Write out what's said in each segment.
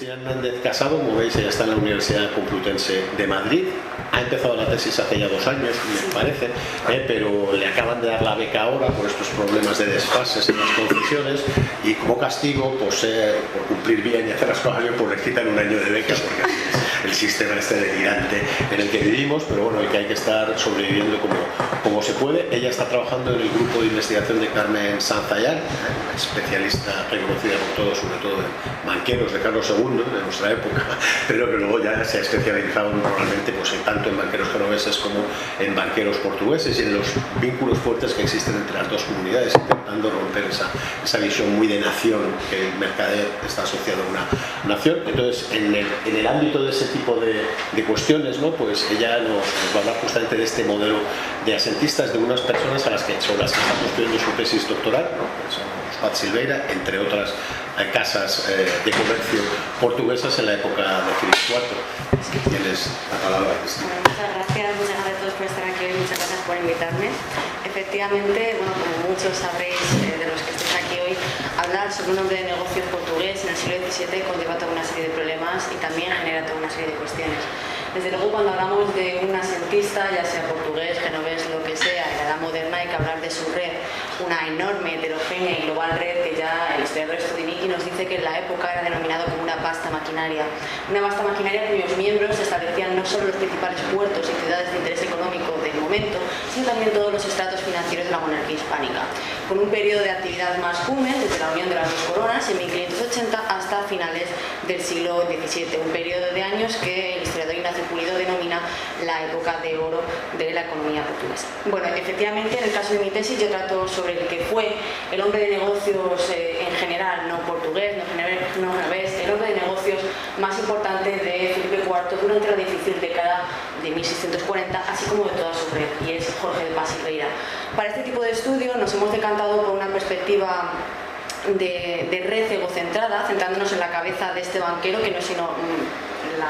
Cristina Hernández Casado, como veis, ella está en la Universidad Complutense de Madrid. Ha empezado la tesis hace ya 2 años, me parece, pero le acaban de dar la beca ahora por estos problemas de desfases en las concesiones, y como castigo, pues, por cumplir bien y hacer las cosas bien, pues le quitan 1 año de beca, porque así es el sistema este delirante en el que vivimos, pero bueno, el que hay que estar sobreviviendo como se puede. Ella está trabajando en el grupo de investigación de Carmen Sanzayán, especialista reconocida por todos, sobre todo en banqueros de Carlos II, de nuestra época, pero que luego ya se ha especializado normalmente pues, tanto en banqueros genoveses como en banqueros portugueses, y en los vínculos fuertes que existen entre las dos comunidades, intentando romper esa visión muy de nación, que el mercader está asociado a una nación. Entonces, en el ámbito de ese tipo de cuestiones, ¿no? Pues ella nos va a hablar justamente de este modelo de asentistas, de unas personas sobre las que está construyendo su tesis doctoral, ¿no? Que son los Pat Silveira, entre otras casas de comercio portuguesas en la época de Filipe IV. Tienes la palabra, Cristina. Muchas gracias a todos por estar aquí hoy, muchas gracias por invitarme. Efectivamente, bueno, como muchos sabréis de los que estáis aquí hoy, hablar sobre un hombre de negocios portugués en el siglo XVII conlleva toda una serie de problemas y también genera toda una serie de cuestiones. Desde luego, cuando hablamos de un asentista, ya sea portugués, genovés, lo que sea, en la edad moderna, hay que hablar de su red, una enorme, heterogénea y global red que ya el historiador Stodiniki nos dice que en la época era denominado como una vasta maquinaria. Una vasta maquinaria cuyos miembros establecían no solo los principales puertos y ciudades de interés económico del momento, sino también todos los estratos financieros de la monarquía hispánica, con un periodo de actividad más cumen desde la unión de las dos coronas en 1580 hasta finales del siglo XVII, un periodo de años que el historiador Ignacio Pulido denomina la época de oro de la economía portuguesa. Bueno, efectivamente, en el caso de mi tesis yo trato sobre el que fue el hombre de negocios en general, no portugués, no genovés, el hombre de negocios más importante de Filipe IV durante la difícil década de 1640, así como de toda su red, y es Jorge de Paz Silveira. Para este tipo de estudio nos hemos decantado por una perspectiva de red egocentrada, centrándonos en la cabeza de este banquero, que no es sino la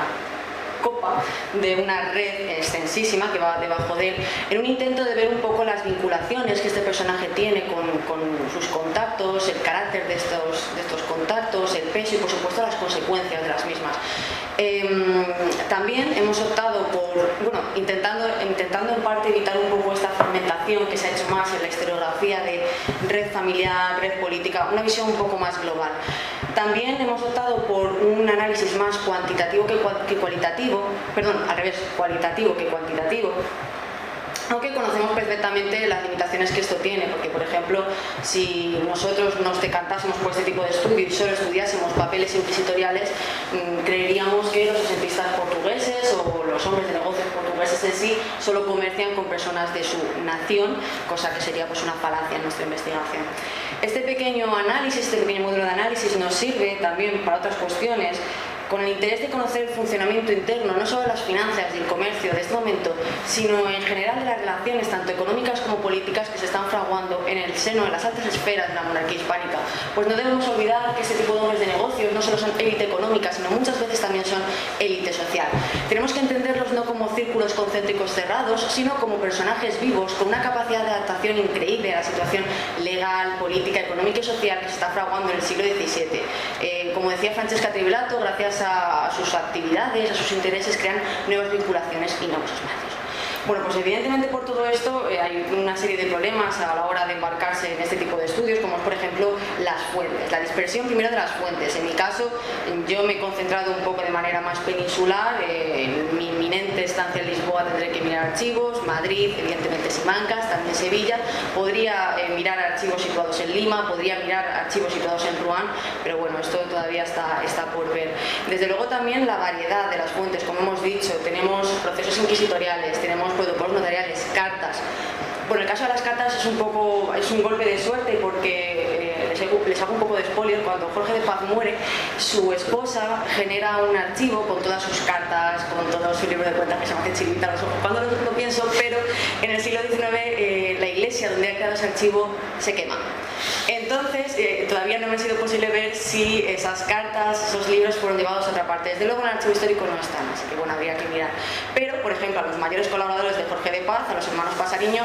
copa de una red extensísima que va debajo de él, en un intento de ver un poco las vinculaciones que este personaje tiene con sus contactos, el carácter de estos contactos, el peso y por supuesto las consecuencias de las mismas. También hemos optado por, bueno, intentando en parte evitar un poco esta fragmentación que se ha hecho más en la historiografía de red familiar, red política, una visión un poco más global. También hemos optado por un análisis más cuantitativo que cualitativo, perdón, al revés, cualitativo que cuantitativo, aunque conocemos perfectamente las limitaciones que esto tiene, porque por ejemplo, si nosotros nos decantásemos por este tipo de estudio y solo estudiásemos papeles inquisitoriales, creeríamos que los asentistas portugueses o los hombres de negocios portugueses en sí solo comercian con personas de su nación, cosa que sería pues una falacia en nuestra investigación. Este pequeño análisis, este pequeño modelo de análisis nos sirve también para otras cuestiones, con el interés de conocer el funcionamiento interno, no solo de las finanzas y el comercio de este momento, sino en general de las relaciones tanto económicas como políticas que se están fraguando en el seno de las altas esferas de la monarquía hispánica. Pues no debemos olvidar que este tipo de hombres de negocios no solo son élite económica, sino muchas veces también son élite social. Tenemos que entenderlos no como círculos concéntricos cerrados, sino como personajes vivos con una capacidad de adaptación increíble a la situación legal, política, económica y social que se está fraguando en el siglo XVII. Como decía Francesca Tribolato, gracias a sus actividades, a sus intereses, crean nuevas vinculaciones y nuevos espacios. Bueno, pues evidentemente por todo esto hay una serie de problemas a la hora de embarcarse en este tipo de estudios, como es por ejemplo las fuentes, la dispersión primero de las fuentes. En mi caso, yo me he concentrado un poco de manera más peninsular, en mi inminente estancia en Lisboa tendré que mirar archivos, Madrid, evidentemente Simancas, también Sevilla, podría mirar archivos situados en Lima, podría mirar archivos situados en Rouen, pero bueno, esto todavía está por ver. Desde luego también la variedad de las fuentes, como hemos dicho, tenemos procesos inquisitoriales, tenemos protocolos notariales, cartas. Bueno, el caso de las cartas es un golpe de suerte porque les hago un poco de spoiler. Cuando Jorge de Paz muere, su esposa genera un archivo con todas sus cartas, con todo su libro de cuentas que se me hace chirvita a los ojos cuando lo pienso, pero en el siglo XIX la iglesia donde ha quedado ese archivo se quema. Entonces, todavía no me ha sido posible ver si esas cartas, esos libros fueron llevados a otra parte. Desde luego en el archivo histórico no están, así que bueno, habría que mirar. Pero, por ejemplo, a los mayores colaboradores de Jorge de Paz, a los hermanos Pasariño.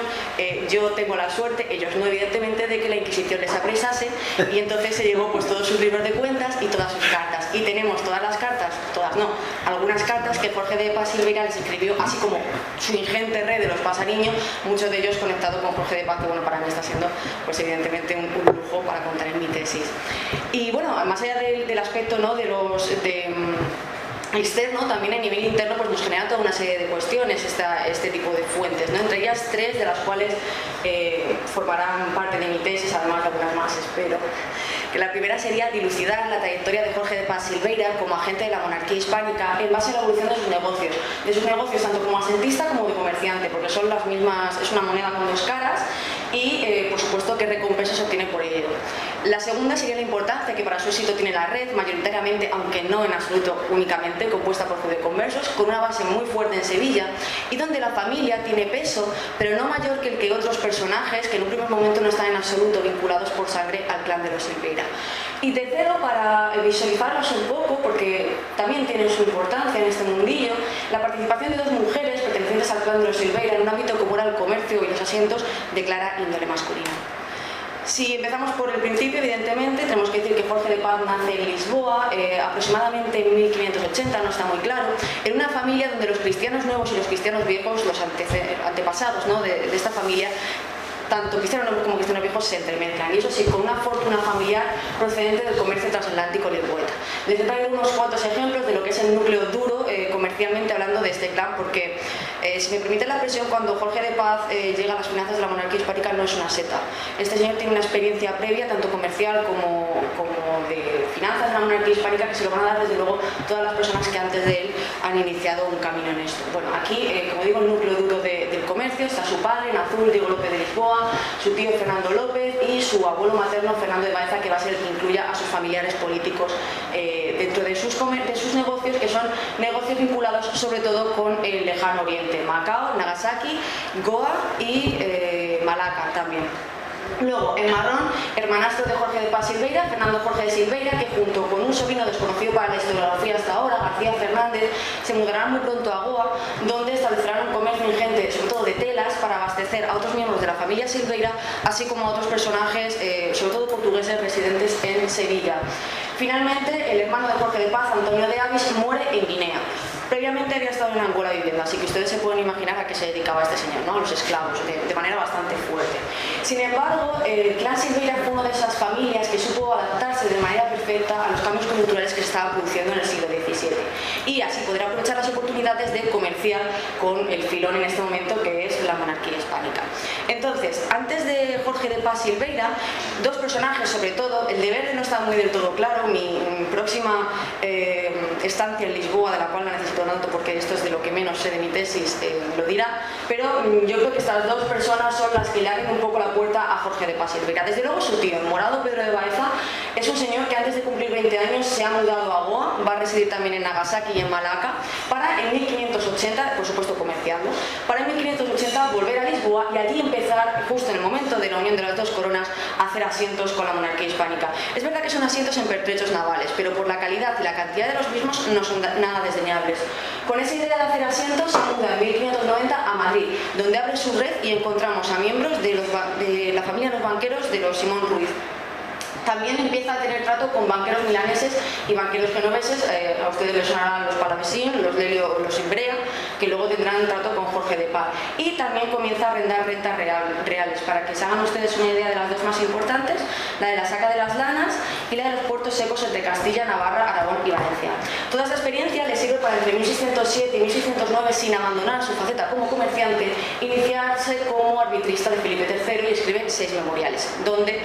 Yo tengo la suerte, ellos no evidentemente, de que la Inquisición les apresase, y entonces se llevó pues todos sus libros de cuentas y todas sus cartas, y tenemos todas las cartas, todas no, algunas cartas que Jorge de Paz Silveira les escribió, así como su ingente red de los Pasariño, muchos de ellos conectados con Jorge de Paz, que bueno, para mí está siendo pues evidentemente un lujo para contar en mi tesis. Y bueno, más allá del aspecto, ¿no?, externo, también a nivel interno pues nos genera toda una serie de cuestiones este tipo de fuentes, ¿no? Entre ellas 3 de las cuales formarán parte de mi tesis, además de algunas más, espero. Que la primera sería dilucidar la trayectoria de Jorge de Paz Silveira como agente de la monarquía hispánica en base a la evolución de sus negocios tanto como asentista como de comerciante, porque son las mismas, es una moneda con 2 caras, y por supuesto qué recompensas se obtiene por ello. La segunda sería la importancia que para su éxito tiene la red, mayoritariamente, aunque no en absoluto únicamente, compuesta por judeoconversos, con una base muy fuerte en Sevilla, y donde la familia tiene peso, pero no mayor que el que otros personajes que en un primer momento no están en absoluto vinculados por sangre al clan de los Silveira. Y tercero, para visualizarlos un poco, porque también tienen su importancia en este mundillo, la participación de 2 mujeres pertenecientes al clan de los Silveira en un ámbito como era el comercio y los asientos de clara índole masculina. Si empezamos por el principio, evidentemente, tenemos que decir que Jorge de Paz nace en Lisboa, aproximadamente en 1580, no está muy claro, en una familia donde los cristianos nuevos y los cristianos viejos, los antepasados, ¿no?, de esta familia, tanto cristianos nuevos como cristianos viejos se entremezclan, y eso sí, con una fortuna familiar procedente del comercio transatlántico lingüeta. Les traigo unos cuantos ejemplos de lo que es el núcleo duro comercialmente hablando de este clan, porque si me permite la expresión, cuando Jorge de Paz llega a las finanzas de la monarquía hispánica no es una seta. Este señor tiene una experiencia previa, tanto comercial como de finanzas de la monarquía hispánica, que se lo van a dar desde luego todas las personas que antes de él han iniciado un camino en esto. Bueno, aquí, como digo, el núcleo duro del comercio está su padre, en azul, Diego López de Lisboa, su tío Fernando López y su abuelo materno Fernando de Baeza, que va a ser el que incluya a sus familiares políticos dentro de sus negocios, que son negocios vinculados sobre todo con el lejano oriente, Macao, Nagasaki, Goa y Malaca también. Luego, en marrón, hermanastro de Jorge de Paz Silveira, Fernando Jorge de Silveira, que junto con un sobrino desconocido para la historiografía hasta ahora, García Fernández, se mudarán muy pronto a Goa, donde establecerán un comercio ingente, sobre todo de telas, para abastecer a otros miembros de la familia Silveira, así como a otros personajes, sobre todo portugueses, residentes en Sevilla. Finalmente, el hermano de Jorge de Paz, Antonio de Avis, muere en Guinea. Previamente había estado en Angola viviendo, así que ustedes se pueden imaginar a qué se dedicaba este señor, ¿no?, a los esclavos, de manera bastante fuerte. Sin embargo, el clan Silveira fue una de esas familias que supo adaptarse de manera perfecta a los cambios culturales que se estaban produciendo en el siglo XVII, y así poder aprovechar las oportunidades de comerciar con el filón en este momento, que es la monarquía hispánica. Entonces, antes de Jorge de Paz Silveira, 2 personajes sobre todo, el de Verde no está muy del todo claro, mi próxima estancia en Lisboa, de la cual no necesito tanto porque esto es de lo que menos sé de mi tesis, lo dirá, pero yo creo que estas 2 personas son las que le abren un poco la puerta a Jorge de Paz Silveira. Desde luego su tío, el morado Pedro de Baeza, es un señor que antes de cumplir 20 años se ha mudado a Goa, va a residir también en Nagasaki y en Malaca, para en 1580, por supuesto comerciando, para en 1580 volver a Lisboa y allí empezar, justo en el momento de la unión de las 2 coronas, a hacer asientos con la monarquía hispánica. Es verdad que son asientos en pertrechos navales, pero por la calidad y la cantidad de los mismos no son nada desdeñables. Con esa idea de hacer asientos se muda en 1590 a Madrid, donde abre su red y encontramos a miembros de la familia de los banqueros de los Simón Ruiz. También empieza a tener trato con banqueros milaneses y banqueros genoveses, a ustedes les sonarán los Palavecín, los Lelio, los Imbrea, que luego tendrán trato con Jorge de Paz. Y también comienza a arrendar rentas reales, para que se hagan ustedes una idea de las 2 más importantes, la de la Saca de las Lanas y la de los puertos secos entre Castilla, Navarra, Aragón y Valencia. Toda esta experiencia le sirve para entre 1607 y 1609, sin abandonar su faceta como comerciante, iniciarse como arbitrista de Felipe III y escribe 6 memoriales, donde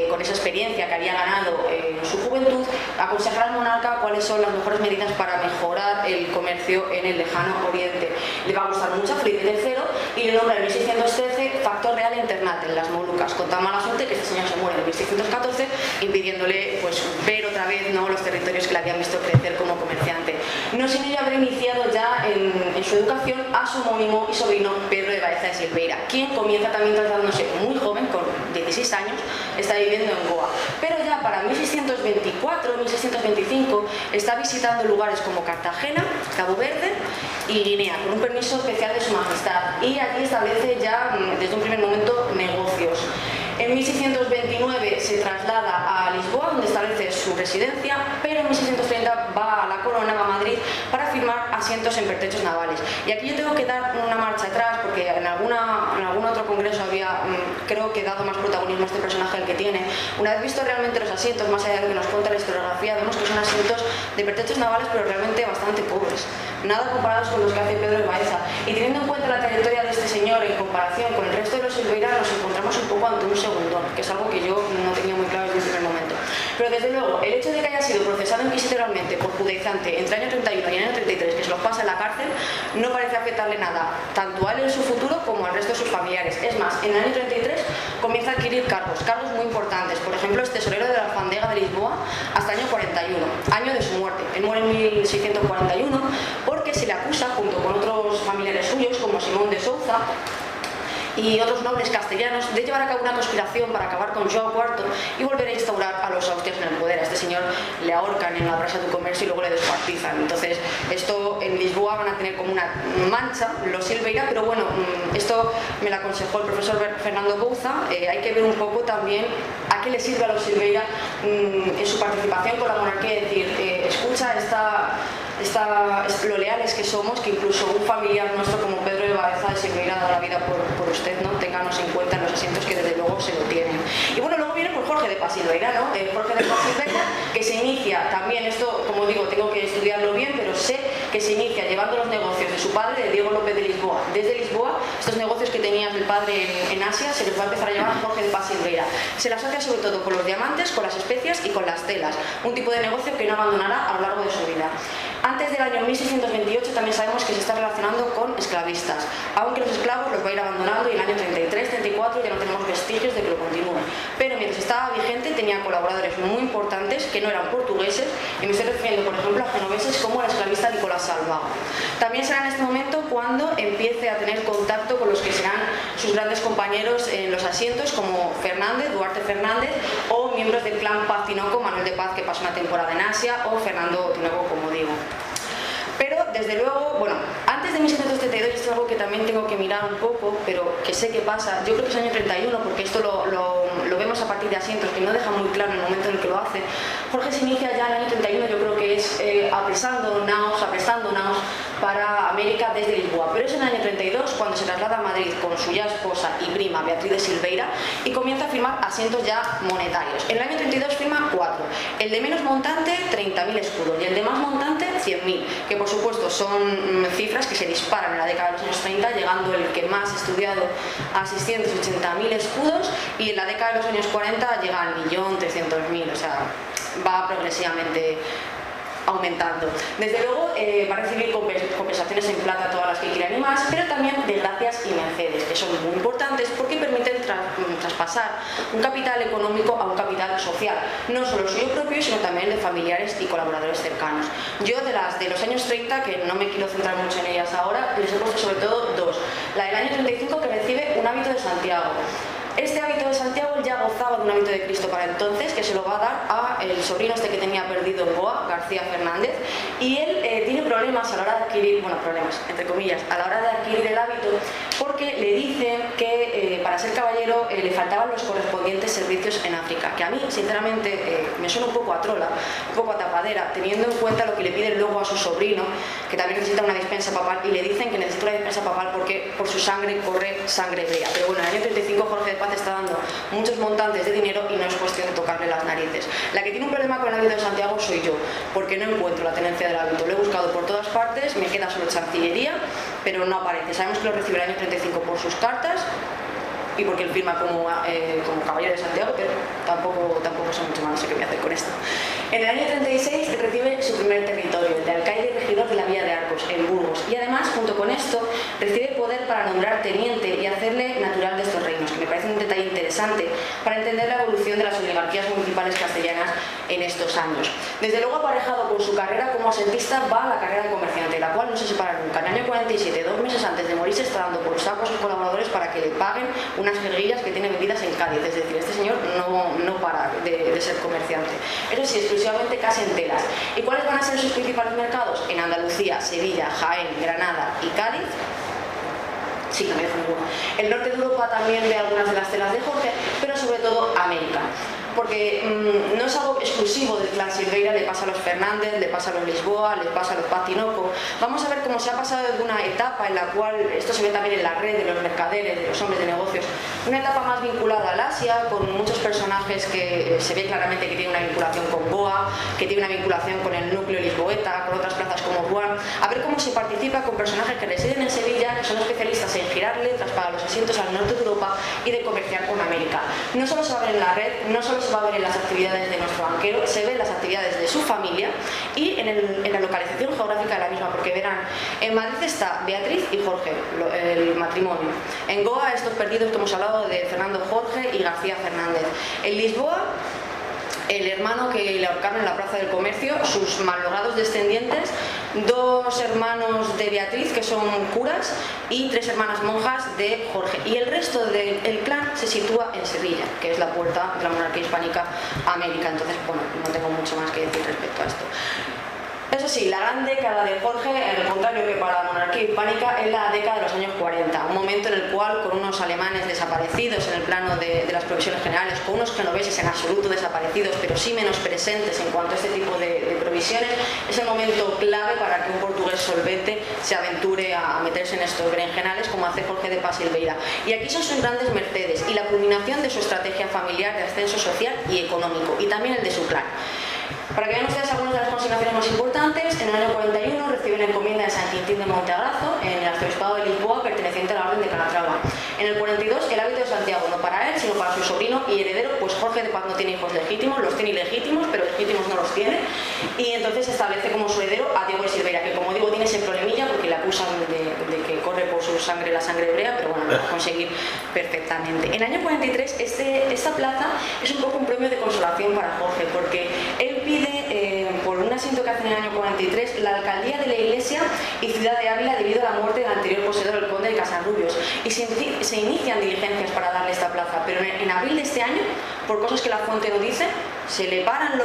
con esa experiencia que había ganado en su juventud, aconsejará al monarca cuáles son las mejores medidas para mejorar el comercio en el lejano oriente. Le va a gustar mucho a Felipe III y le nombra en 1613 factor real internat en las Molucas, con tan mala suerte que este señor se muere en 1614, impidiéndole pues ver otra vez, ¿no?, los territorios que le habían visto crecer como comerciante. No sin ello haber iniciado ya en su educación a su homónimo y sobrino Pedro de Baeza de Silveira, quien comienza también trasladándose muy joven, con 16 años, está viviendo en Goa. Pero ya para 1624-1625 está visitando lugares como Cartagena, Cabo Verde y Guinea, con un permiso especial de su majestad, y allí establece residencia, pero en 1630 va a la corona, va a Madrid, para firmar asientos en pertrechos navales. Y aquí yo tengo que dar una marcha atrás, porque en algún otro congreso había, creo que dado más protagonismo a este personaje el que tiene. Una vez visto realmente los asientos, más allá de lo que nos cuenta la historiografía, vemos que son asientos de pertrechos navales, pero realmente bastante pobres, nada comparados con los que hace Pedro de Baeza. Y teniendo en cuenta la trayectoria de este señor en comparación con el resto de los Silveira, nos encontramos un poco ante un segundón, que es algo que yo no tenía muy claro desde el primer momento. Pero desde luego, el hecho de que haya sido procesado inquisitorialmente por judaizante entre el año 31 y el año 33, que se los pasa en la cárcel, no parece afectarle nada, tanto a él en su futuro como al resto de sus familiares. Es más, en el año 33 comienza a adquirir cargos muy importantes. Por ejemplo, es tesorero de la alfandega de Lisboa hasta el año 41, año de su muerte. Él muere en 1641 porque se le acusa, junto con otros familiares suyos, como Simón de Souza y otros nobles castellanos, de llevar a cabo una conspiración para acabar con João IV y volver a instaurar a los austrias en el poder. A este señor le ahorcan en la Praça do Comercio y luego le descuartizan. Entonces, esto en Lisboa van a tener como una mancha los Silveira, pero bueno, esto me lo aconsejó el profesor Fernando Bouza. Hay que ver un poco también a qué le sirve a los Silveira en su participación con la monarquía, es decir, escucha lo leales que somos, que incluso un familiar nuestro como Pedro de Baeza de Silveira ha dado la vida por usted, ¿no? Ténganos en cuenta en los asientos que desde luego se lo tienen. Y bueno, luego viene por Jorge de Paz Silveira, ¿no? Jorge de Paz Silveira, que se inicia también, esto como digo, tengo que estudiarlo bien, pero sé que se inicia llevando los negocios de su padre, de Diego López de Lisboa. Desde Lisboa, estos negocios que tenía el padre en Asia, se les va a empezar a llevar a Jorge de Paz Silveira. Se le asocia sobre todo con los diamantes, con las especias y con las telas, un tipo de negocio que no abandonará a lo largo de su vida. Antes del año 1628 también sabemos que se está relacionando con esclavistas, aunque los esclavos los va a ir abandonando y en el año 33-34 ya no tenemos vestigios de que lo continúe. Pero mientras estaba vigente tenía colaboradores muy importantes que no eran portugueses, y me estoy refiriendo por ejemplo a genoveses como el esclavista Nicolás Salvago. También será en este momento cuando empiece a tener contacto con los que serán sus grandes compañeros en los asientos, como Fernández, Duarte Fernández, o miembros del clan Paz Tinoco, Manuel de Paz, que pasó una temporada en Asia, o Fernando Tinoco, como digo. Pero desde luego, bueno, antes de 1732, esto es algo que también tengo que mirar un poco, pero que sé que pasa, yo creo que es el año 31, porque esto lo vemos a partir de asientos, que no deja muy claro en el momento en el que lo hace. Jorge se inicia ya en el año 31, yo creo que es aprestando naos para América desde Lisboa, pero es en el año 32 cuando se traslada a Madrid con su ya esposa y prima Beatriz de Silveira y comienza a firmar asientos ya monetarios. En el año 32 firma 4, el de menos montante 30.000 escudos y el de más montante 100.000, que por supuesto son cifras que se disparan en la década de los años 30, llegando el que más estudiado a 680.000 escudos, y en la década de los años 40 llega al 1.300.000, o sea, va progresivamente aumentando. Desde luego va a recibir compensaciones en plata todas las que quieran y más, pero también de gracias y mercedes, que son muy importantes porque permiten traspasar un capital económico a un capital social, no solo suyo propio, sino también de familiares y colaboradores cercanos. Yo de los años 30, que no me quiero centrar mucho en ellas ahora, les he puesto sobre todo dos. La del año 35, que recibe un hábito de Santiago. Este hábito de Santiago él ya gozaba de un hábito de Cristo para entonces, que se lo va a dar a el sobrino este que tenía perdido en Goa, García Fernández, y él tiene problemas a la hora de adquirir, bueno, problemas, entre comillas, a la hora de adquirir el hábito, porque le dicen que para ser caballero le faltaban los correspondientes servicios en África, que a mí, sinceramente, me suena un poco a trola, un poco a tapadera, teniendo en cuenta lo que le piden luego a su sobrino, que también necesita una dispensa papal, y le dicen que necesita una dispensa papal porque por su sangre corre sangre hebrea. Pero bueno, en el año 35 Jorge de Paz está dando muchos montantes de dinero y no es cuestión de tocarle las narices. La que tiene un problema con el hábito de Santiago soy yo, porque no encuentro la tenencia del hábito. Lo he buscado por todas partes, me queda solo Chancillería, pero no aparece. Sabemos que lo recibe el año 35 por sus cartas y porque él firma como caballero de Santiago, pero tampoco sé mucho más, no sé qué voy a hacer con esto. En el año 36 recibe su primer territorio, el de alcaide y regidor de la Villa de Arcos, en Burgos, y además, junto con esto, recibe poder para nombrar teniente y hacerle natural de estos reinos, que me parece un detalle interesante para entender la evolución de las oligarquías municipales castellanas en estos años. Desde luego, aparejado con su carrera como asentista, va a la carrera de comerciante, la cual no se separa nunca. En el año 47, 2 meses antes de morirse, está dando por saco a sus colaboradores para que le paguen unas jerguillas que tiene vendidas en Cádiz, es decir, este señor no para de ser comerciante. Eso sí, exclusivamente casi en telas. ¿Y cuáles van a ser sus principales mercados? En Andalucía, Sevilla, Jaén, Granada y Cádiz. Sí, no me dejo ninguno. El norte de Europa también ve algunas de las telas de Jorge, pero sobre todo América. porque no es algo exclusivo del clan Silveira, le pasa a los Fernández, le pasa a los Lisboa, le pasa a los Paz Tinoco. Vamos a ver cómo se ha pasado de una etapa en la cual, esto se ve también en la red de los mercaderes, de los hombres de negocios, una etapa más vinculada al Asia, con muchos personajes que se ve claramente que tienen una vinculación con Goa, que tiene una vinculación con el núcleo lisboeta, con otras plazas como Juan, a ver cómo se participa con personajes que residen en Sevilla, que son especialistas en girar letras para los asientos al norte de Europa y de comerciar con América. No solo se va a ver en la red, no solo se va a ver en las actividades de nuestro banquero, se ve en las actividades de su familia y en la localización geográfica de la misma, porque verán, en Madrid está Beatriz y Jorge, el matrimonio. En Goa, estos perdidos que hemos hablado de Fernando Jorge y García Fernández. En Lisboa, el hermano que le ahorcaron en la Plaza del Comercio, sus mallogrados descendientes, 2 hermanos de Beatriz que son curas y 3 hermanas monjas de Jorge. Y el resto del clan se sitúa en Sevilla, que es la puerta de la monarquía hispánica a América. Entonces, bueno, no tengo mucho más que decir respecto a esto. Eso sí, la gran década de Jorge, en el contrario que para la monarquía hispánica, es la década de los años 40, un momento en el cual, con unos alemanes desaparecidos en el plano de las provisiones generales, con unos genoveses en absoluto desaparecidos, pero sí menos presentes en cuanto a este tipo de provisiones, es el momento clave para que un portugués solvente se aventure a meterse en estos berenjenales, como hace Jorge de Paz Silveira. Y aquí son sus grandes mercedes y la culminación de su estrategia familiar de ascenso social y económico, y también el de su clan. Para que vean ustedes algunas de las consignaciones más importantes, en el año 41 recibe una encomienda de San Quintín de Monteagrazo en el arzobispado de Lisboa, perteneciente a la orden de Calatrava. En el 42 el hábito de Santiago, no para él, sino para su sobrino y heredero, pues Jorge de Paz no tiene hijos legítimos, los tiene ilegítimos, pero legítimos no los tiene, y entonces establece como su heredero a Diego de Silveira, que como digo tiene ese problemilla porque le acusan de que corre por su sangre la sangre hebrea, pero bueno, lo va a conseguir perfectamente. En el año 43 esta plaza es un poco un premio de consolación para Jorge, porque él pide por un asiento que hace en el año 43 la alcaldía de la iglesia y ciudad de Ávila debido a la muerte del anterior poseedor, el conde de Casarrubios, y se inician diligencias para darle esta plaza, pero en abril de este año, por cosas que la fuente no dice, se le paran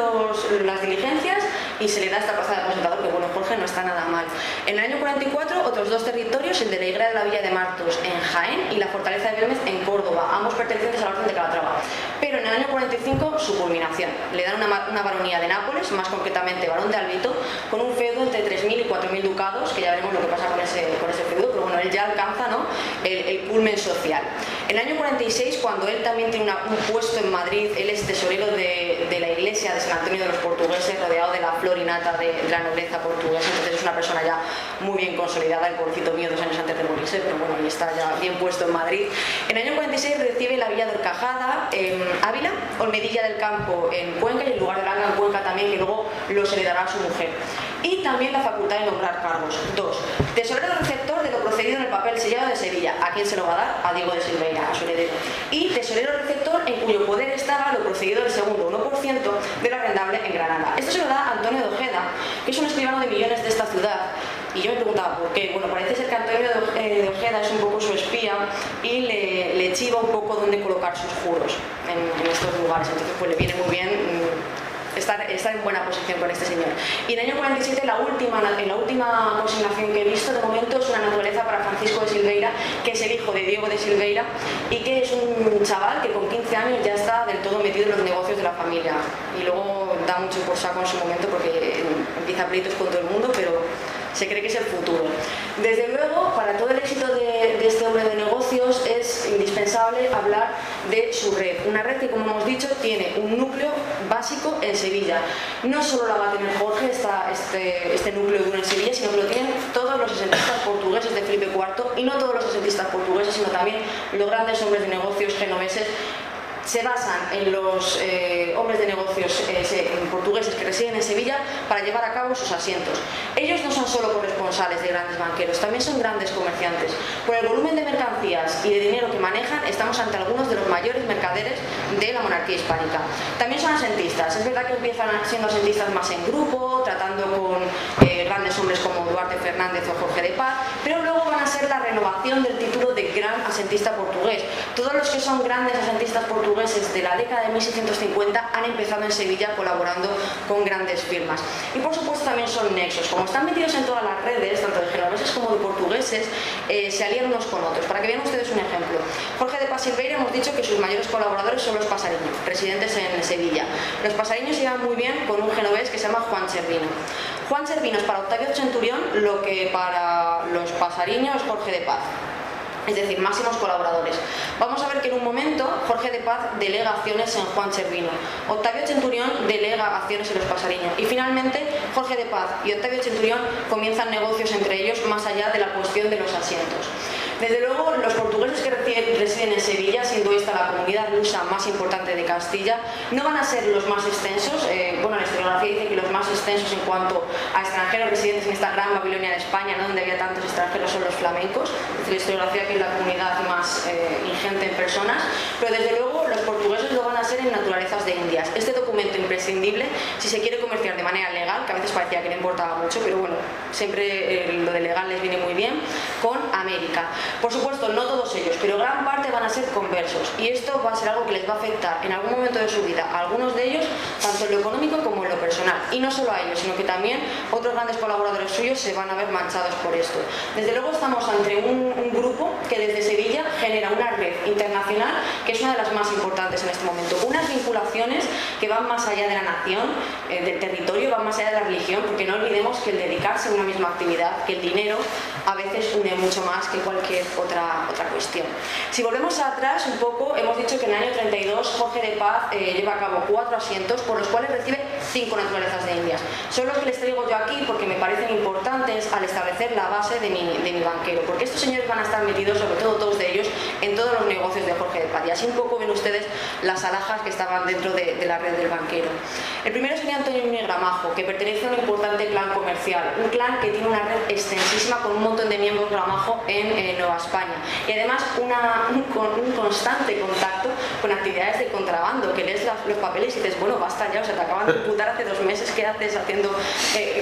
las diligencias y se le da esta plaza de aposentador, que bueno, Jorge no está nada mal. En el año 44 otros 2 territorios, el de la Iglesia de la Villa de Martos en Jaén y la fortaleza de Belmez en Córdoba, ambos pertenecientes a la orden de Calatrava. Pero en el año 45 su culminación, le dan una baronía de Nápoles, más concretamente barón de Albito, con un feudo entre 3.000 y 4.000 ducados, que ya veremos lo que pasa con ese feudo, pero bueno, él ya alcanza, ¿no?, el culmen social. En el año 46, cuando él también tiene un puesto en Madrid, él es tesorero de la iglesia de San Antonio de los Portugueses, rodeado de la flor y nata de la nobleza portuguesa, entonces es una persona ya muy bien consolidada, el pobrecito mío 2 años antes de morirse, pero bueno, ahí está ya bien puesto en Madrid. En el año 46 recibe la villa de Horcajada en Ávila, Olmedilla del Campo en Cuenca y el lugar de Langa en Cuenca también, que luego los heredará a su mujer. Y también la facultad de nombrar cargos. 2. Tesorero receptor de lo procedido en el papel sellado de Sevilla. ¿A quién se lo va a dar? A Diego de Silveira, a su heredero. Y tesorero receptor en cuyo poder estaba lo procedido del segundo 1% de lo arrendable en Granada. Esto se lo da a Antonio de Ojeda, que es un escribano de millones de esta ciudad. Y yo me preguntaba por qué. Bueno, parece ser que Antonio de Ojeda es un poco su espía y le chiva un poco dónde colocar sus juros en estos lugares. Entonces pues le viene muy bien estar en buena posición con este señor. Y en el año 47 en la última consignación que he visto de momento es una naturaleza para Francisco de Silveira, que es el hijo de Diego de Silveira y que es un chaval que con 15 años ya está del todo metido en los negocios de la familia y luego da mucho por saco en su momento porque empieza pleitos con todo el mundo, pero se cree que es el futuro. Desde luego, para todo el éxito de este hombre de negocios es indispensable hablar de su red. Una red que, como hemos dicho, tiene un núcleo básico en Sevilla. No solo la va a tener Jorge, este núcleo duro en Sevilla, sino que lo tienen todos los asentistas portugueses de Felipe IV, y no todos los asentistas portugueses, sino también los grandes hombres de negocios genoveses. Se basan en los hombres de negocios portugueses que residen en Sevilla para llevar a cabo sus asientos. Ellos no son solo corresponsales de grandes banqueros, también son grandes comerciantes. Por el volumen de mercancías y de dinero que manejan, estamos ante algunos de los mayores mercaderes de la monarquía hispánica. También son asentistas. Es verdad que empiezan siendo asentistas más en grupo, tratando con grandes hombres como Duarte Fernández o Jorge de Paz, pero luego van a ser la renovación del título de gran asentista portugués. Todos los que son grandes asentistas portugueses de la década de 1650 han empezado en Sevilla colaborando con grandes firmas. Y por supuesto también son nexos. Como están metidos en todas las redes, tanto de genoveses como de portugueses, se alían unos con otros. Para que vean ustedes un ejemplo, Jorge de Paz Silveira hemos dicho que sus mayores colaboradores son los pasariños, residentes en Sevilla. Los pasariños se llevan muy bien con un genovés que se llama Juan Chervino. Juan Chervino es para Octavio Centurión lo que para los pasariños es Jorge de Paz. Es decir, máximos colaboradores. Vamos a ver que en un momento Jorge de Paz delega acciones en Juan Chervino, Octavio Centurión delega acciones en los pasariños y finalmente Jorge de Paz y Octavio Centurión comienzan negocios entre ellos más allá de la cuestión de los asientos. Desde luego, los portugueses que residen en Sevilla, siendo esta la comunidad lusa más importante de Castilla, no van a ser los más extensos. Bueno, la historiografía dice que los más extensos en cuanto a extranjeros residentes en esta gran Babilonia de España, ¿no?, donde había tantos extranjeros, son los flamencos. Es decir, la historiografía que es la comunidad más ingente en personas, pero desde luego los portugueses lo van a ser en naturalezas de Indias. Este documento imprescindible si se quiere comerciar de manera legal, que a veces parecía que no importaba mucho, pero bueno, siempre lo de legal les viene muy bien, con América. Por supuesto, no todos ellos, pero gran parte van a ser conversos y esto va a ser algo que les va a afectar en algún momento de su vida a algunos de ellos, tanto en lo económico como en lo personal. Y no solo a ellos, sino que también otros grandes colaboradores suyos se van a ver manchados por esto. Desde luego estamos ante un grupo que desde Sevilla genera una red internacional que es una de las más importantes en este momento. Unas vinculaciones que van más allá de la nación, del territorio, van más allá de la religión, porque no olvidemos que el dedicarse a una misma actividad, que el dinero a veces une mucho más que cualquier otra cuestión. Si volvemos atrás un poco, hemos dicho que en el año 32 Jorge de Paz lleva a cabo 4 asientos por los cuales recibe 5 naturalezas de Indias. Son los que les traigo yo aquí porque me parecen importantes al establecer la base de mi banquero, porque estos señores van a estar metidos, sobre todo todos de ellos, en todos los negocios de Jorge de Paz. Y así un poco ven ustedes las alhajas que estaban dentro de la red del banquero. El primero sería Antonio Núñez Gramajo, que pertenece a un importante clan comercial, un clan que tiene una red extensísima con un montón de miembros Gramajo en Nueva España y además un constante contacto con actividades de contrabando, que lees los papeles y dices, bueno, basta ya, o sea, te acaban de imputar hace 2 meses, ¿qué haces haciendo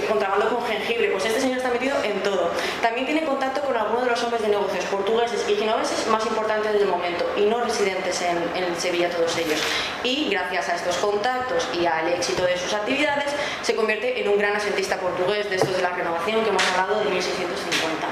contrabando con jengibre? Pues este señor está metido en todo. También tiene contacto con algunos de los hombres de negocios portugueses y genoveses más importantes del momento y no residentes en Sevilla todos ellos. Y gracias a estos contactos y al éxito de sus actividades se convierte en un gran asentista portugués de estos de la renovación que hemos hablado de 1650.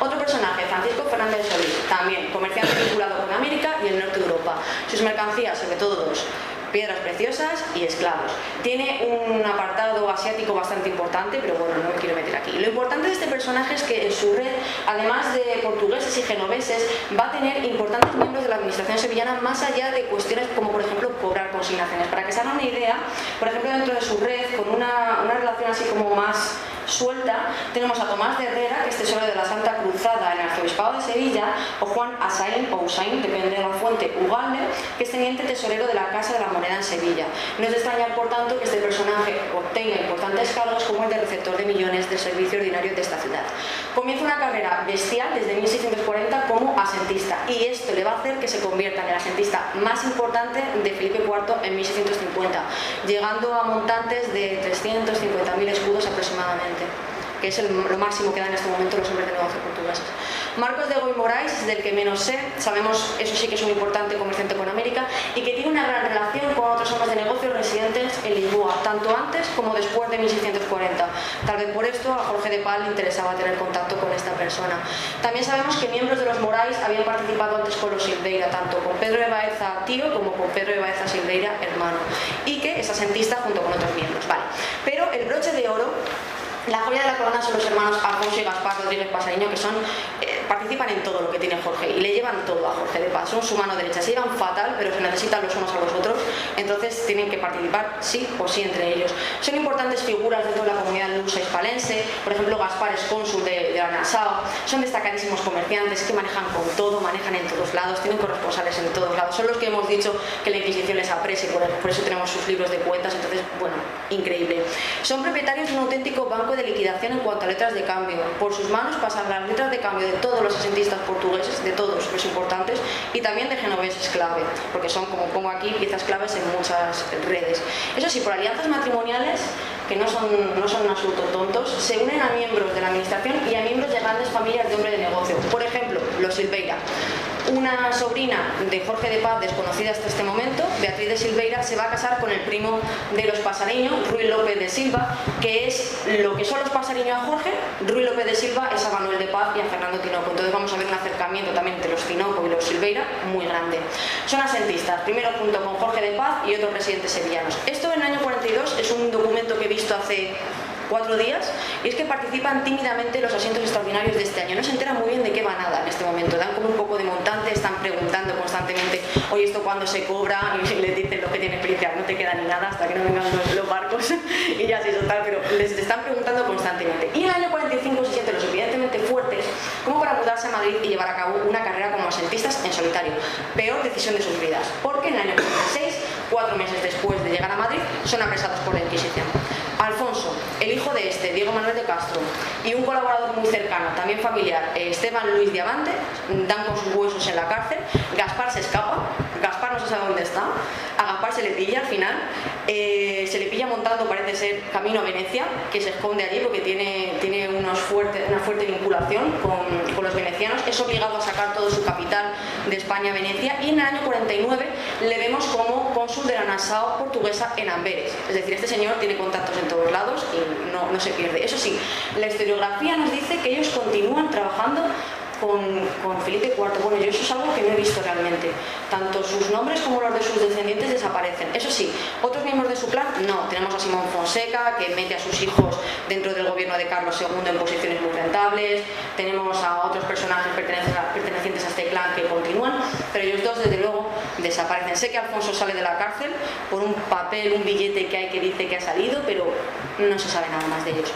Otro personaje, Francisco Fernández Solís, también comerciante vinculado con América y el norte de Europa. Sus mercancías, sobre todo 2, piedras preciosas y esclavos. Tiene un apartado asiático bastante importante, pero bueno, no me quiero meter aquí. Lo importante de este personaje es que en su red, además de portugueses y genoveses, va a tener importantes miembros de la administración sevillana más allá de cuestiones como, por ejemplo, cobrar consignaciones. Para que se hagan una idea, por ejemplo, dentro de su red, con una relación así como más suelta, tenemos a Tomás de Herrera, que es tesorero de la Santa Cruzada en el Arzobispado de Sevilla, o Juan Asaín o Usain, depende de la fuente, Ugalde, que es teniente tesorero de la Casa de la Moneda en Sevilla. No es de extrañar, por tanto, que este personaje obtenga importantes cargos como el de receptor de millones del servicio ordinario de esta ciudad. Comienza una carrera bestial desde 1640 como asentista y esto le va a hacer que se convierta en el asentista más importante de Felipe IV en 1650, llegando a montantes de 350.000 escudos aproximadamente, que es lo máximo que dan en este momento los hombres de negocios portugueses. Marcos de Goy Morais, del que menos sé, sabemos, eso sí que es un importante comerciante con América y que tiene una gran relación con otros hombres de negocios residentes en Lisboa, tanto antes como después de 1640. Tal vez por esto a Jorge de Paz le interesaba tener contacto con esta persona. También sabemos que miembros de los Morais habían participado antes con los Silveira, tanto con Pedro de Baeza tío como con Pedro de Baeza Silveira hermano, y que es asentista junto con otros miembros. Vale. Pero el broche de oro, la joya de la corona, son los hermanos Alfonso y Gaspar Rodríguez Pasariño, que participan en todo lo que tiene Jorge y le llevan todo a Jorge de Paz. Son su mano derecha, se llevan fatal, pero se necesitan los unos a los otros, entonces tienen que participar sí o sí entre ellos. Son importantes figuras dentro de la comunidad lusa hispalense, por ejemplo Gaspar es cónsul de la Nassau, son destacadísimos comerciantes que manejan con todo, manejan en todos lados, tienen corresponsales en todos lados, son los que hemos dicho que la Inquisición les aprecia, por eso tenemos sus libros de cuentas, entonces, bueno, increíble. Son propietarios de un auténtico banco de liquidación en cuanto a letras de cambio. Por sus manos pasan las letras de cambio de todo todos los asentistas portugueses, de todos los importantes, y también de genoveses clave, porque son, como pongo aquí, piezas claves en muchas redes. Eso sí, por alianzas matrimoniales, que no son en absoluto tontos, se unen a miembros de la administración y a miembros de grandes familias de hombres de negocio. Por ejemplo, los Silveira. Una sobrina de Jorge de Paz, desconocida hasta este momento, Beatriz de Silveira, se va a casar con el primo de los Pasariño, Ruy López de Silva, que es lo que son los Pasariño a Jorge, Ruy López de Silva es a Manuel de Paz y a Fernando Tinoco. Entonces vamos a ver un acercamiento también entre los Tinoco y los Silveira muy grande. Son asentistas, primero junto con Jorge de Paz y otros residentes sevillanos. Esto en el año 42 es un documento que he visto hace 4 días, y es que participan tímidamente los asientos extraordinarios de este año. No se enteran muy bien de qué va nada en este momento, dan como un poco de montante, están preguntando constantemente, oye, ¿esto cuándo se cobra? Y les dicen lo que tiene experiencia, no te queda ni nada hasta que no vengan los barcos y ya sí, total, pero les están preguntando constantemente. Y en el año 45 se sienten lo suficientemente fuertes como para mudarse a Madrid y llevar a cabo una carrera como asentistas en solitario. Peor decisión de sus vidas, porque en el año 46, 4 meses después de llegar a Madrid, son apresados por la Inquisición. Alfonso, el hijo de este, Diego Manuel de Castro, y un colaborador muy cercano, también familiar, Esteban Luis Diamante, dan con sus huesos en la cárcel. Gaspar se escapa, Gaspar no se sabe dónde está, a Gaspar se le pilla al final, se le pilla montando, parece ser, camino a Venecia, que se esconde allí porque tiene una fuerte vinculación con los venecianos, es obligado a sacar todo su capital de España a Venecia, y en el año 49 le vemos como cónsul de la Nassau portuguesa en Amberes. Es decir, este señor tiene contactos en todos lados y no se pierde. Eso sí, la historiografía nos dice que ellos continúan trabajando con Felipe IV. Bueno, yo eso es algo que no he visto realmente. Tanto sus nombres como los de sus descendientes desaparecen. Eso sí, otros miembros de su clan, no. Tenemos a Simón Fonseca, que mete a sus hijos dentro del gobierno de Carlos II en posiciones muy rentables. Tenemos a otros personajes pertenecientes a este clan que continúan, pero ellos dos, desde luego, desaparecen. Sé que Alfonso sale de la cárcel por un papel, un billete que hay que dice que ha salido, pero no se sabe nada más de ellos.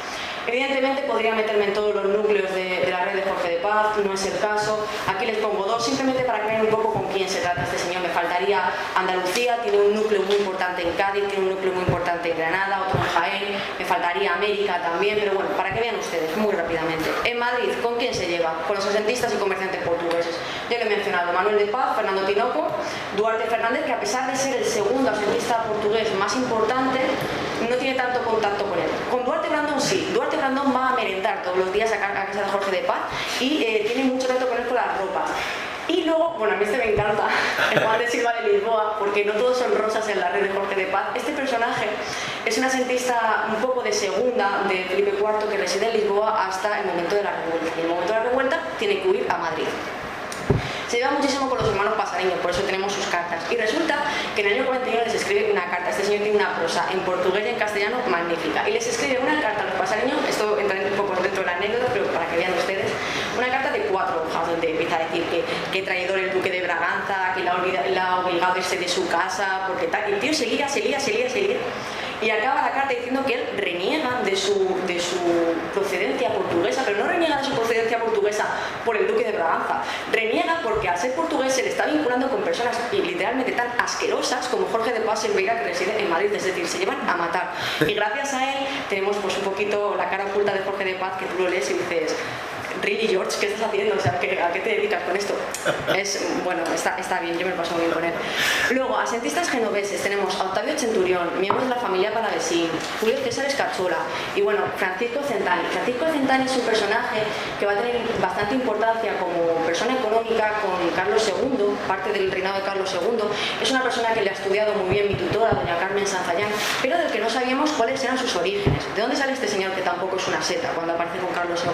Evidentemente podría meterme en todos los núcleos de la red de Jorge de Paz, no es el caso. Aquí les pongo 2, simplemente para que vean un poco con quién se trata este señor. Me faltaría Andalucía, tiene un núcleo muy importante en Cádiz, tiene un núcleo muy importante en Granada, otro en Jaén, me faltaría América también, pero bueno, para que vean ustedes muy rápidamente. En Madrid, ¿con quién se lleva? Con los asentistas y comerciantes portugueses. Ya lo he mencionado, Manuel de Paz, Fernando Tinoco, Duarte Fernández, que a pesar de ser el segundo asentista portugués más importante, no tiene tanto contacto con él. Con Duarte Brandón sí, Duarte Brandón va a merendar todos los días a casa de Jorge de Paz y tiene mucho trato con él con las ropas. Y luego, bueno, a mí este me encanta, el Juan de Silva de Lisboa, porque no todos son rosas en la red de Jorge de Paz. Este personaje es un asentista un poco de segunda de Felipe IV que reside en Lisboa hasta el momento de la revuelta. Y en el momento de la revuelta tiene que huir a Madrid. Se lleva muchísimo con los hermanos Pasariño, por eso tenemos sus cartas. Y resulta que en el año 41 les escribe una carta. Este señor tiene una prosa en portugués y en castellano magnífica. Y les escribe una carta a los Pasariño, esto entra un poco dentro de la anécdota, pero para que vean ustedes, una carta de 4 hojas donde empieza a decir que traidor el duque de Braganza, que la ha obligado a irse de su casa, porque tal. Y el tío seguía. Y acaba la carta diciendo que él reniega de su procedencia portuguesa, pero no reniega de su procedencia portuguesa por el duque de Braganza, reniega porque al ser portugués se le está vinculando con personas literalmente tan asquerosas como Jorge de Paz Silveira, que reside en Madrid, es decir, se llevan a matar. Y gracias a él tenemos pues un poquito la cara oculta de Jorge de Paz, que tú lo lees y dices, really, George, ¿qué estás haciendo? O sea, ¿a qué te dedicas con esto? Bueno, está bien, yo me lo paso muy bien con él. Luego, asentistas genoveses, tenemos a Octavio Centurión, miembros de la familia Palavecín, Julio César Escachola y bueno, Francisco Centani. Francisco Centani es un personaje que va a tener bastante importancia como persona económica con Carlos II, parte del reinado de Carlos II. Es una persona que le ha estudiado muy bien mi tutora, doña Carmen Sanzallán, pero del que no sabíamos cuáles eran sus orígenes. ¿De dónde sale este señor que tampoco es una seta cuando aparece con Carlos II?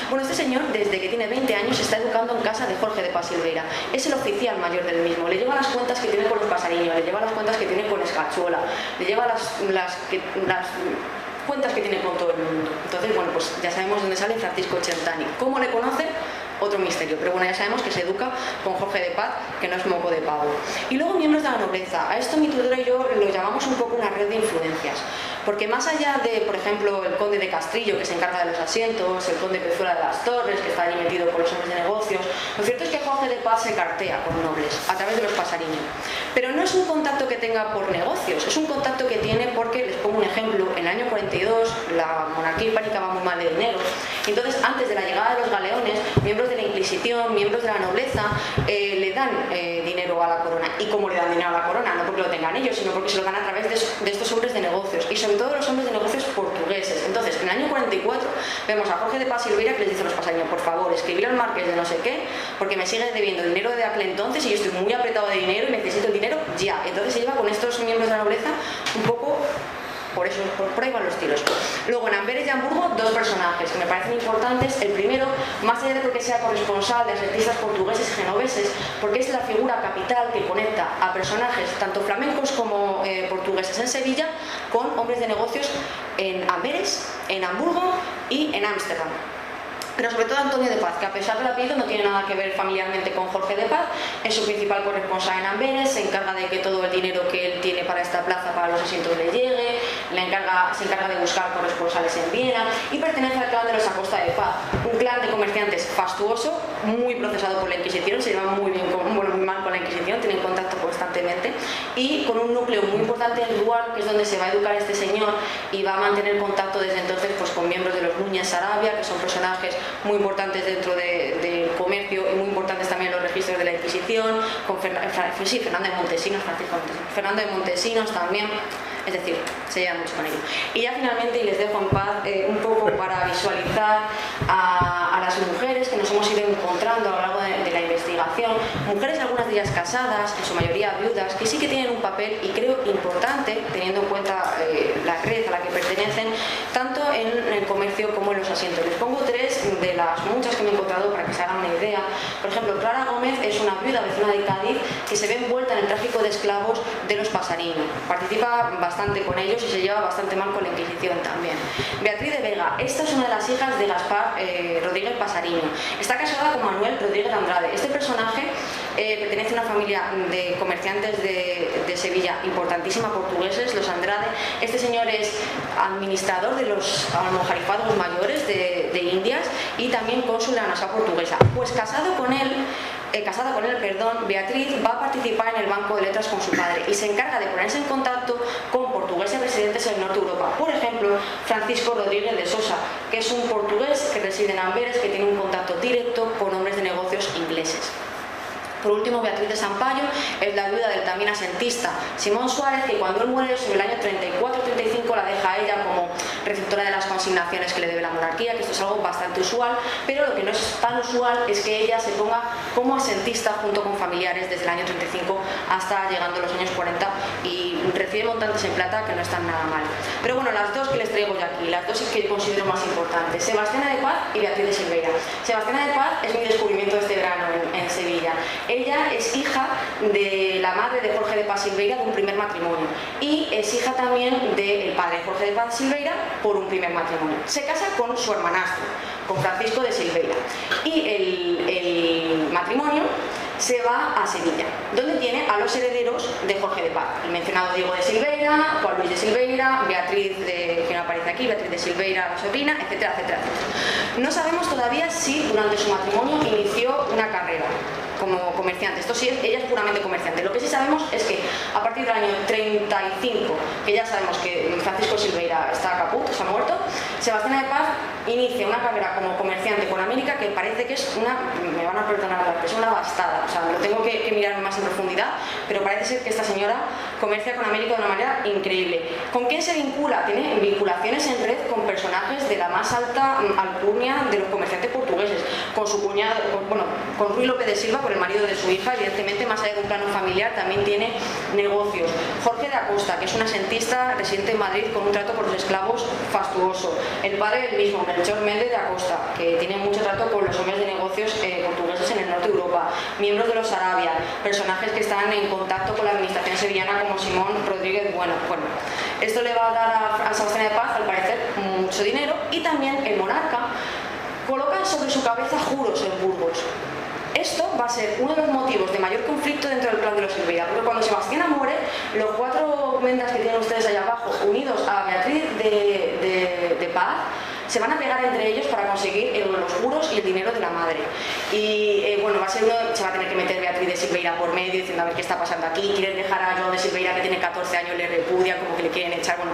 Bueno, este señor, desde que tiene 20 años, se está educando en casa de Jorge de Paz Silveira. Es el oficial mayor del mismo. Le lleva las cuentas que tiene con los Pasariños, le lleva las cuentas que tiene con Escachola, le lleva las cuentas que tiene con todo el mundo. Entonces, bueno, pues ya sabemos dónde sale Francisco Centani. ¿Cómo le conoce? Otro misterio, pero bueno, ya sabemos que se educa con Jorge de Paz, que no es moco de pavo. Y luego miembros de la nobleza. A esto mi tutora y yo lo llamamos un poco una red de influencias, porque más allá de, por ejemplo, el conde de Castrillo, que se encarga de los asientos, el conde Pezuela de las Torres, que está allí metido con los hombres de negocios, lo cierto es que Jorge de Paz se cartea con nobles a través de los Pasariño. Pero no es un contacto que tenga por negocios, es un contacto que tiene porque, les pongo un ejemplo, en el año 42 la monarquía hispánica va muy mal de dinero, y entonces antes de la llegada de los galeones, miembros miembros de la Inquisición, miembros de la nobleza, le dan dinero a la corona. ¿Y cómo le dan dinero a la corona? No porque lo tengan ellos, sino porque se lo dan a través de estos hombres de negocios, y sobre todo los hombres de negocios portugueses. Entonces, en el año 44 vemos a Jorge de Paz Silveira que les dice a los pasaños: por favor, escribir al marqués de no sé qué, porque me sigue debiendo dinero de aquel entonces y yo estoy muy apretado de dinero y necesito el dinero ya. Entonces se lleva con estos miembros de la nobleza un poco... Por eso, por ahí van los tiros. Luego, en Amberes y Hamburgo, dos personajes que me parecen importantes. El primero, más allá de porque sea corresponsal de artistas portugueses y genoveses, porque es la figura capital que conecta a personajes tanto flamencos como portugueses en Sevilla con hombres de negocios en Amberes, en Hamburgo y en Ámsterdam. Pero sobre todo Antonio de Paz, que a pesar del apellido no tiene nada que ver familiarmente con Jorge de Paz, es su principal corresponsal en Amberes, se encarga de que todo el dinero que él tiene para esta plaza, para los asientos, le llegue, se encarga de buscar corresponsales en Viena y pertenece al clan de los Acosta de Paz, un clan de comerciantes fastuoso, muy procesado por la Inquisición, se llevan muy mal con la Inquisición, tienen contacto constantemente, y con un núcleo muy importante en Ruan, que es donde se va a educar este señor y va a mantener contacto desde entonces pues, con miembros de los Núñez Sarabia, que son personajes muy importantes dentro del comercio y muy importantes también en los registros de la Inquisición, con Fernando de Montesinos, Fernando de Montesinos también, es decir, se lleva mucho con ello. Y ya finalmente, y les dejo en paz, un poco para visualizar a las mujeres que nos hemos ido encontrando a lo largo de la investigación, mujeres, algunas de ellas casadas, en su mayoría viudas, que sí que tienen un papel, y creo importante, teniendo en cuenta la red a la que pertenecen, tanto en el comercio como en los asientos. Les pongo tres de las muchas que me he encontrado para que se hagan una idea. Por ejemplo, Clara Gómez es una viuda vecina de Cádiz que se ve envuelta en el tráfico de esclavos de los Pasarino. Participa bastante con ellos y se lleva bastante mal con la Inquisición también. Beatriz de Vega, esta es una de las hijas de Gaspar Rodríguez Pasarino. Está casada con Manuel Rodríguez Andrade. Este personaje pertenece a una familia de comerciantes de Sevilla importantísima, portugueses, los Andrade. Este señor es administrador de los almojarifados mayores de Indias y también cónsul de la Nassau portuguesa. Pues casada con él, Beatriz va a participar en el Banco de Letras con su padre y se encarga de ponerse en contacto con portugueses residentes en el norte de Europa. Por ejemplo, Francisco Rodríguez de Sosa, que es un portugués que reside en Amberes, que tiene un contacto directo con hombres de negocios ingleses. Por último, Beatriz de Sampaio es la viuda del también asentista Simón Suárez, que cuando él muere sobre el año 34-35 la deja a ella como receptora de las consignaciones que le debe la monarquía, que esto es algo bastante usual, pero lo que no es tan usual es que ella se ponga como asentista junto con familiares desde el año 35 hasta llegando a los años 40 y recibe montantes en plata que no están nada mal. Pero bueno, las dos que les traigo yo aquí, las dos que considero más importantes, Sebastiana de Paz y Beatriz de Silveira. Sebastiana de Paz es mi descubrimiento de este verano en Sevilla. Ella es hija de la madre de Jorge de Paz Silveira de un primer matrimonio y es hija también del padre de Jorge de Paz Silveira por un primer matrimonio. Se casa con su hermanastro, con Francisco de Silveira, y el matrimonio se va a Sevilla, donde tiene a los herederos de Jorge de Paz, el mencionado Diego de Silveira, Juan Luis de Silveira, Beatriz que no aparece aquí, Beatriz de Silveira, la sobrina, etcétera, etcétera, etcétera. No sabemos todavía si durante su matrimonio inició una carrera como comerciante. Esto sí, ella es puramente comerciante. Lo que sí sabemos es que a partir del año 35, que ya sabemos que Francisco Silveira está caput, se ha muerto, Sebastiana de Paz inicia una carrera como comerciante con América que parece que es una, me van a perdonar, que es una bastada, o sea, lo tengo que mirar más en profundidad, pero parece ser que esta señora comercia con América de una manera increíble. ¿Con quién se vincula? Tiene vinculaciones en red con personajes de la más alta alcurnia de los comerciantes portugueses, con su cuñado, con Ruy López de Silva, por el marido de su hija, evidentemente más allá de un plano familiar también tiene negocios. Jorge de Acosta, que es un asentista residente en Madrid con un trato por los esclavos fastuoso. El padre del mismo, Melchor Méndez de Acosta, que tiene mucho trato con los hombres de negocios portugueses en el norte de Europa. Miembros de los Sarabia, personajes que están en contacto con la administración sevillana como Simón Rodríguez. Bueno, esto le va a dar a Sebastián de Paz, al parecer, mucho dinero, y también el monarca coloca sobre su cabeza juros en Burgos. Esto va a ser uno de los motivos de mayor conflicto dentro del clan de los Silveira, porque cuando Sebastiana muere, los cuatro mendas que tienen ustedes allá abajo, unidos a Beatriz de Paz, se van a pegar entre ellos para conseguir los juros y el dinero de la madre. Y se va a tener que meter Beatriz de Silveira por medio, diciendo a ver qué está pasando aquí, quieren dejar a Joan de Silveira, que tiene 14 años, le repudia, como que le quieren echar, bueno,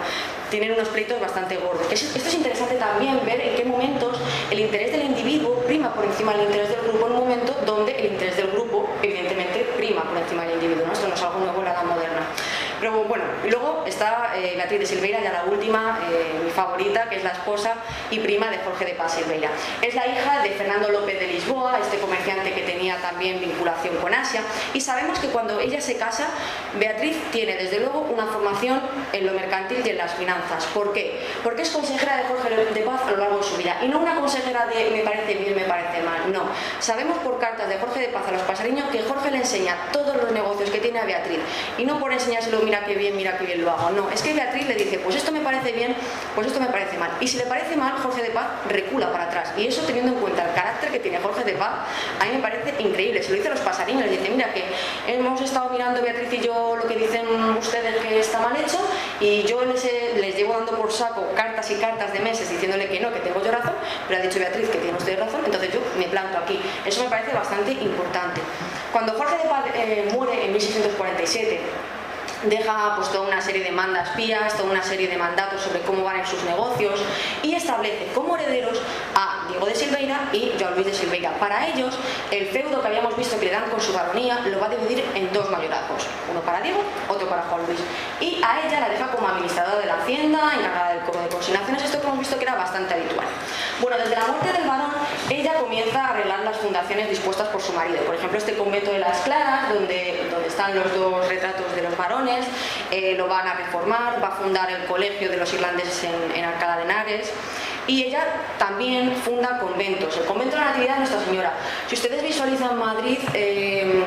tienen unos pleitos bastante gordos. Esto es interesante también ver en qué momentos el interés del individuo prima por encima del interés del grupo, en un momento donde el interés del grupo, evidentemente, prima por encima del individuo, ¿no? Esto no es algo nuevo en la edad moderna. Pero bueno, y luego está Beatriz de Silveira, ya la última, mi favorita, que es la esposa y prima de Jorge de Paz Silveira. Es la hija de Fernando López de Lisboa, este comerciante que tenía también vinculación con Asia, y sabemos que cuando ella se casa, Beatriz tiene desde luego una formación en lo mercantil y en las finanzas. ¿Por qué? Porque es consejera de Jorge de Paz a lo largo de su vida, y no una consejera de me parece bien, me parece mal, no. Sabemos por cartas de Jorge de Paz a los pasariños que Jorge le enseña todos los negocios que tiene a Beatriz, y no por enseñárselo mira qué bien lo hago. No, es que Beatriz le dice, pues esto me parece bien, pues esto me parece mal. Y si le parece mal, Jorge de Paz recula para atrás. Y eso, teniendo en cuenta el carácter que tiene Jorge de Paz, a mí me parece increíble. Se lo dice a los pasariños, le dice, mira que hemos estado mirando Beatriz y yo lo que dicen ustedes que está mal hecho, y yo les llevo dando por saco cartas y cartas de meses diciéndole que no, que tengo yo razón, pero ha dicho Beatriz que tiene usted razón, entonces yo me planto aquí. Eso me parece bastante importante. Cuando Jorge de Paz muere en 1647, deja pues toda una serie de mandas pías, toda una serie de mandatos sobre cómo van a ir sus negocios, y establece como herederos a Diego de Silveira y Joan Luis de Silveira. Para ellos, el feudo que habíamos visto que le dan con su baronía lo va a dividir en dos mayorazgos, uno para Diego, otro para Juan Luis, y a ella la deja como administradora de la hacienda, encargada del cobro de consignaciones, esto que hemos visto que era bastante habitual. Bueno, desde la muerte del varón, ella comienza a arreglar las fundaciones dispuestas por su marido, por ejemplo este convento de las Claras, donde están los dos retratos de los varones, lo van a reformar, va a fundar el colegio de los irlandeses en Alcalá de Henares, y ella también funda conventos. El convento de la Natividad de Nuestra Señora. Si ustedes visualizan Madrid,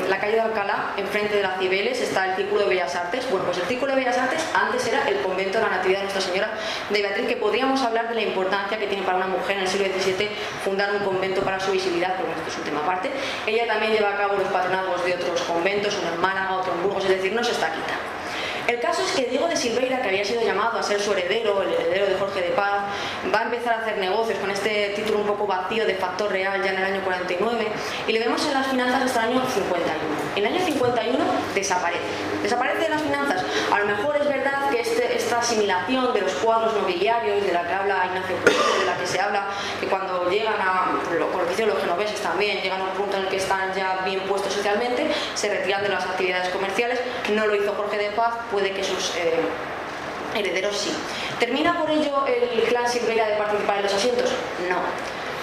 la calle de Alcalá, enfrente de la Cibeles, está el Círculo de Bellas Artes. Bueno, pues el Círculo de Bellas Artes antes era el convento de la Natividad de Nuestra Señora de Beatriz, que podríamos hablar de la importancia que tiene para una mujer en el siglo XVII fundar un convento para su visibilidad, pero bueno, esto es un tema aparte. Ella también lleva a cabo los patronazgos de otros conventos, uno en Málaga, otro en Burgos, es decir, no se está quita. El caso es que Diego de Silveira, que había sido llamado a ser su heredero, el heredero de Jorge de Paz, va a empezar a hacer negocios con este título un poco vacío de factor real ya en el año 49, y le vemos en las finanzas hasta el año 51. En el año 51 desaparece de las finanzas. A lo mejor es verdad que esta asimilación de los cuadros nobiliarios, de la que habla Ignacio Pulido, de la que se habla que cuando llegan por lo que hicieron los genoveses también, llegan a un punto en el que están ya bien puestos socialmente, se retiran de las actividades comerciales. No lo hizo Jorge de Paz, puede que sus herederos sí. ¿Termina por ello el clan Silveira de participar en los asientos? No.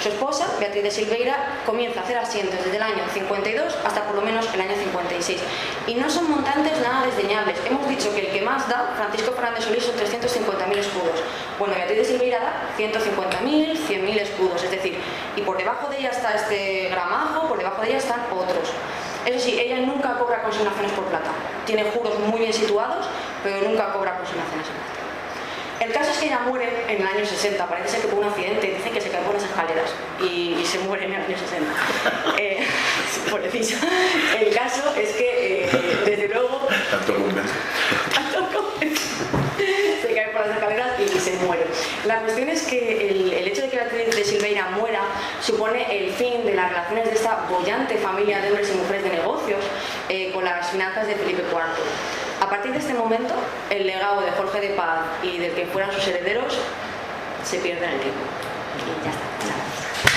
Su esposa, Beatriz de Silveira, comienza a hacer asientos desde el año 52 hasta por lo menos el año 56. Y no son montantes nada desdeñables. Hemos dicho que el que más da, Francisco Fernández Solís, son 350.000 escudos. Bueno, Beatriz de Silveira da 150.000, 100.000 escudos. Es decir, y por debajo de ella está este gramajo, por debajo de ella están otros. Eso sí, ella nunca cobra consignaciones por plata. Tiene juros muy bien situados, pero nunca cobra consignaciones en plata. El caso es que ella muere en el año 60, parece ser que por un accidente, dicen que se cae por las escaleras y se muere en el año 60. Pobrecilla. El caso es que, desde luego... Tanto convento. Se cae por las escaleras y se muere. La cuestión es que el hecho de que Beatriz de Silveira muera supone el fin de las relaciones de esta boyante familia de hombres y mujeres de negocios con las finanzas de Felipe IV. A partir de este momento, el legado de Jorge de Paz y del que fueran sus herederos se pierde en el tiempo. Y ya está.